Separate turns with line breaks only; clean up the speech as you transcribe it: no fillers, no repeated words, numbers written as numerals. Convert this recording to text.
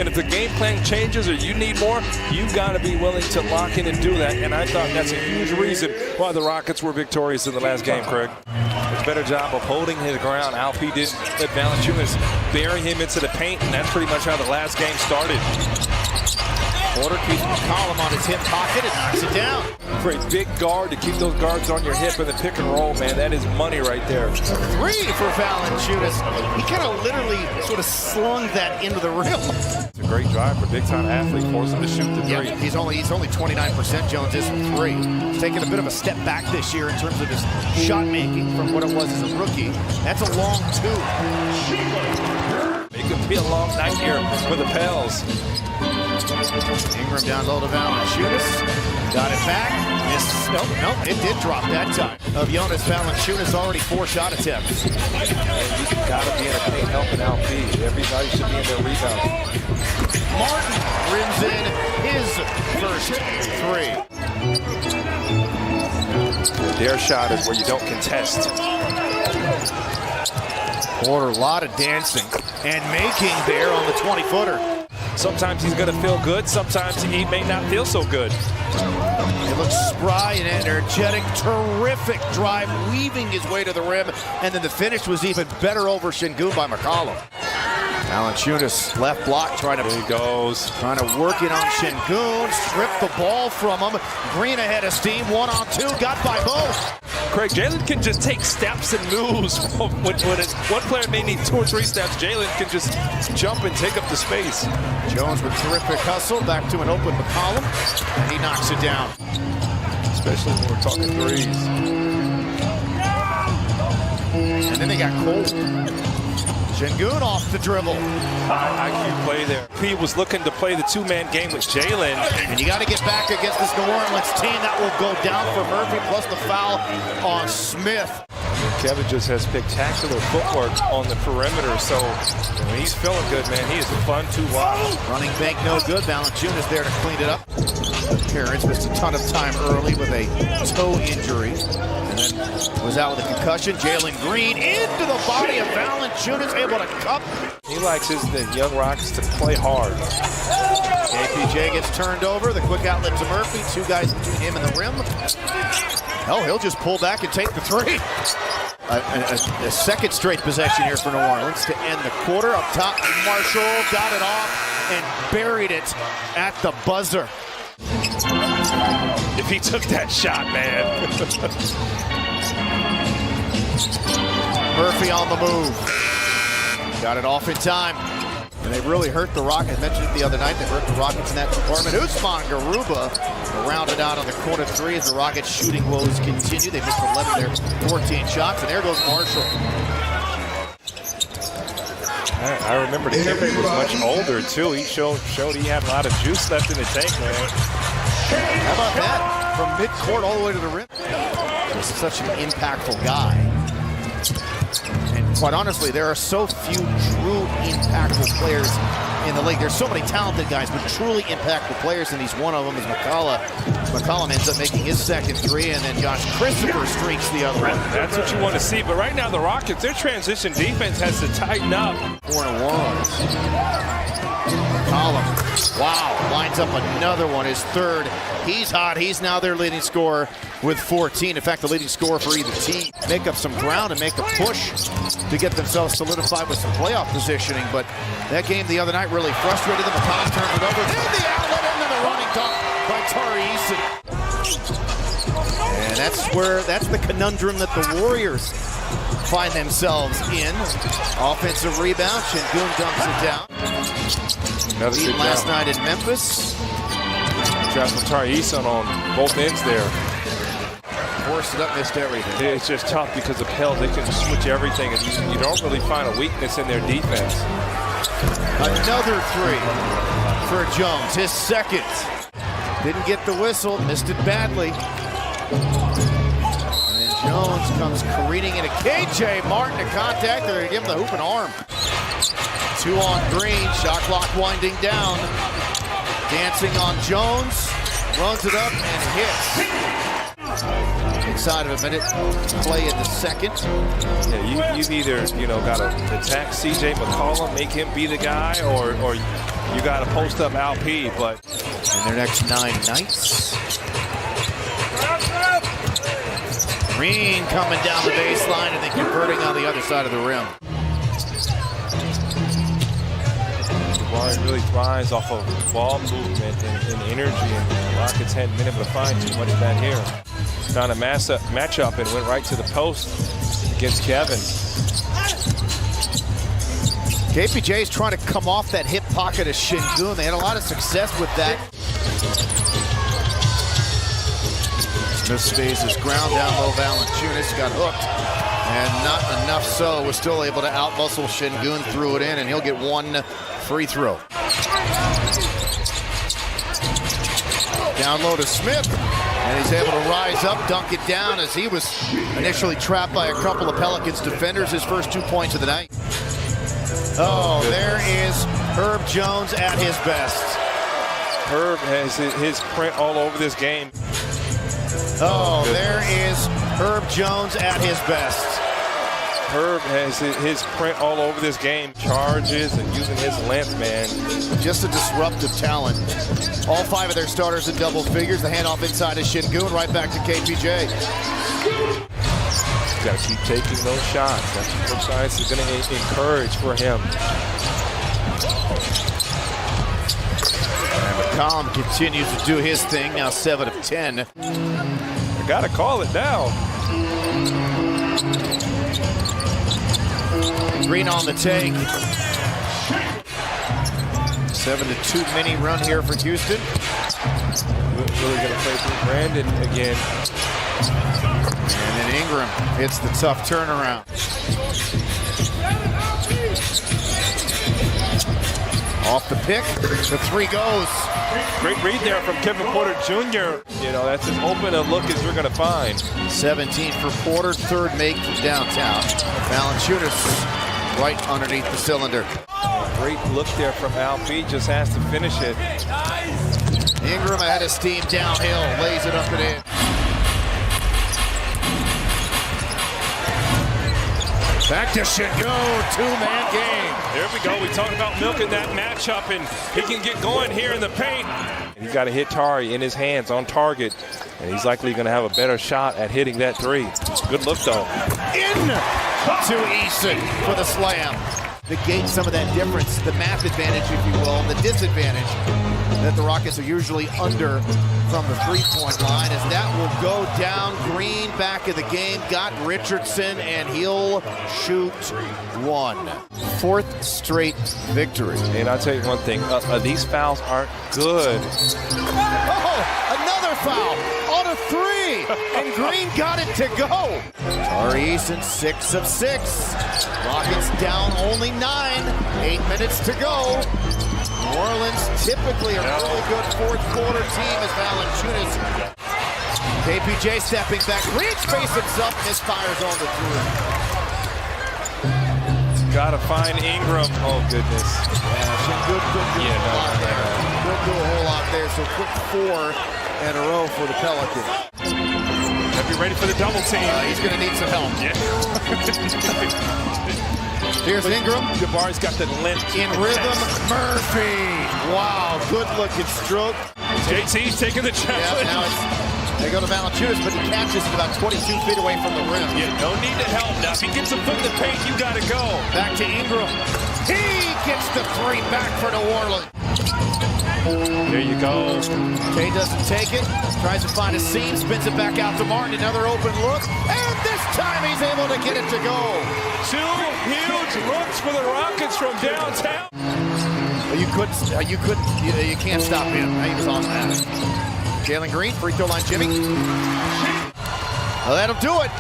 And if the game plan changes or you need more, you've got to be willing to lock in and do that. And I thought that's a huge reason why the Rockets were victorious in the last game, Craig. A better job of holding his ground. Alfie didn't let Valanciunas bury him into the paint, and that's pretty much how the last game started.
Porter keeps McCollum on his hip pocket and knocks it down.
For a big guard to keep those guards on your hip in the pick and roll, man, that is money right there.
3 for Valanciunas. He kind of literally sort of slung that into the rim.
It's a great drive for a big-time athlete, force him to shoot the 3.
Yeah, he's only 29%. Jones is from 3. He's taken a bit of a step back this year in terms of his shot making from what it was as a rookie. That's a long 2.
It could be a long night here for the Pels.
Ingram down low to Valanciunas. Got it back. Missed. Nope, it did drop that time. Of Jonas Valanciunas, already 4 shot attempts.
And you gotta be in a paint helping out B. Everybody should be in their rebound.
Martin rims in his first 3.
Their shot is where you don't contest.
Porter, a lot of dancing and making there on the 20-footer.
Sometimes he's going to feel good. Sometimes he may not feel so good.
It looks spry and energetic. Terrific drive, weaving his way to the rim. And then the finish was even better over Şengün by McCollum. Valanciunas left block trying to work it on Şengün. Stripped the ball from him. Green ahead of steam. 1-on-2. Got by both.
Craig, Jalen can just take steps and moves. One player may need 2 or 3 steps. Jalen can just jump and take up the space.
Jones with terrific hustle. Back to an open McCollum. And he knocks it down.
Especially when we're talking 3s.
And then they got cold. Şengün off the dribble.
IQ play there. He was looking to play the 2-man game with Jalen.
And you got to get back against this New Orleans team. That will go down for Murphy, plus the foul on Smith.
Kevin just has spectacular footwork on the perimeter, so when he's feeling good, man, he is fun to watch.
Running bank no good. Valanciunas there to clean it up. Parents missed a ton of time early with a toe injury. And then was out with a concussion. Jalen Green into the body of Valanciunas, able to cup.
He likes the young Rockets to play hard.
KPJ gets turned over. The quick outlet to Murphy. 2 guys between him and the rim. Hell, he'll just pull back and take the 3. A second straight possession here for New Orleans to end the quarter. Up top, Marshall got it off and buried it at the buzzer.
If he took that shot, man.
Murphy on the move. Got it off in time. And they really hurt the Rockets. I mentioned it the other night. They hurt the Rockets in that department. Usman Garuba rounded out on the corner 3 as the Rockets shooting woes continue. They missed 11 of their 14 shots. And there goes Marshall.
I remember Timmy was much older, too. He showed he had a lot of juice left in the tank, man.
How about that? From midcourt all the way to the rim. He's such an impactful guy. And quite honestly, there are so few true impactful players in the league. There's so many talented guys, but truly impactful players, and he's one of them is McCollum. McCollum ends up making his second 3, and then Josh Christopher streaks the other one.
That's what you want to see, but right now the Rockets, their transition defense has to tighten up.
4 and 1. McCollum, wow, lines up another one, his 3rd. He's hot. He's now their leading scorer with 14. In fact, the leading scorer for either team. Make up some ground and make a push to get themselves solidified with some playoff positioning. But that game the other night really frustrated them. McCollum turns it over. Then the outlet into the running dunk by Tari Eason. And that's the conundrum that the Warriors find themselves in. Offensive rebound. Şengün dumps it down.
Another good
last night in Memphis.
Shots from Tari Eason on both ends there.
Forced it up, missed everything.
It's just tough because of Pels. They can switch everything, and you don't really find a weakness in their defense.
Another 3 for Jones, his 2nd. Didn't get the whistle, missed it badly. And then Jones comes careening into KJ Martin to contact. They're going to give him the hoop and arm. 2 on Green, shot clock winding down. Dancing on Jones, runs it up and hits. Inside of a minute, play in the second.
Yeah, you've either, got to attack CJ McCollum, make him be the guy, or you got to post up Al P. But
in their next 9 nights. Green coming down the baseline and then converting on the other side of the rim.
Jabari really thrives off of ball movement and energy, and the Rockets hadn't been able to find too much of that here. Found a matchup and went right to the post against Kevin.
KPJ is trying to come off that hip pocket of Şengün. They had a lot of success with that. Smith stays his ground down low. Valanciunas got hooked, and not enough so. Was still able to outmuscle Şengün, threw it in, and he'll get one free throw. Down low to Smith, and he's able to rise up, dunk it down as he was initially trapped by a couple of Pelicans defenders. His first 2 points of the night. Oh, there is Herb Jones at his best.
Herb has his print all over this game.
Oh, there is Herb Jones at his best.
Herb has his print all over this game. Charges and using his length, man.
Just a disruptive talent. All 5 of their starters in double figures. The handoff inside of Şengün, right back to KPJ.
He's got to keep taking those shots. That's what Coach Science is going to encourage for him.
And McCollum continues to do his thing, now 7 of 10.
I got to call it now.
Green on the take. 7-2 mini run here for Houston.
Really going to play through Brandon again.
And then Ingram hits the tough turnaround. Off the pick, the 3 goes.
Great read there from Kevin Porter Jr. That's as open a look as you're going to find.
17 for Porter, 3rd make from downtown. Valanciunas right underneath the cylinder.
Great look there from Al P, just has to finish it.
Ingram had his team downhill, lays it up and in. Back to Şengün, 2-man game.
There we go. We talked about milking that matchup, and he can get going here in the paint. He's got to hit Tari in his hands on target, and he's likely going to have a better shot at hitting that 3. Good look, though.
In to Eason for the slam. Negate some of that difference, the math advantage, if you will, and the disadvantage that the Rockets are usually under from the 3-point line, as that will go down. Green back in the game, got Richardson, and he'll shoot 1. 4th straight victory.
And I'll tell you one thing, these fouls aren't good.
Oh, another foul on a 3, and Green got it to go. Tari Eason, 6 of 6. Rockets down only 9, 8 minutes to go. New Orleans, typically a really good 4th quarter team, as Valanciunas. KPJ stepping back, Green space himself, misfires on the 3.
Got to find Ingram. Oh, goodness.
Yeah, good do a whole lot there. Good do a whole lot there, so quick 4 in a row for the Pelicans.
Gotta be ready for the double team.
He's going to need some help.
Yeah.
Here's Ingram.
Jabari's got the length.
In rhythm, Murphy. Wow, good looking stroke.
JT's taking the challenge.
Yeah, now they go to Valanciunas, but he catches it about 22 feet away from the rim.
Yeah, no need to help. Now, if he gets a foot in the paint, you got to go.
Back to Ingram. He gets the 3 back for New Orleans.
There you go.
Kay doesn't take it. Tries to find a seam, spins it back out to Martin. Another open look, and this time he's able to get it to go.
2 huge looks for the Rockets from downtown.
You can't stop him. He was on that. Jalen Green, free throw line, Jimmy. Well, that'll do it.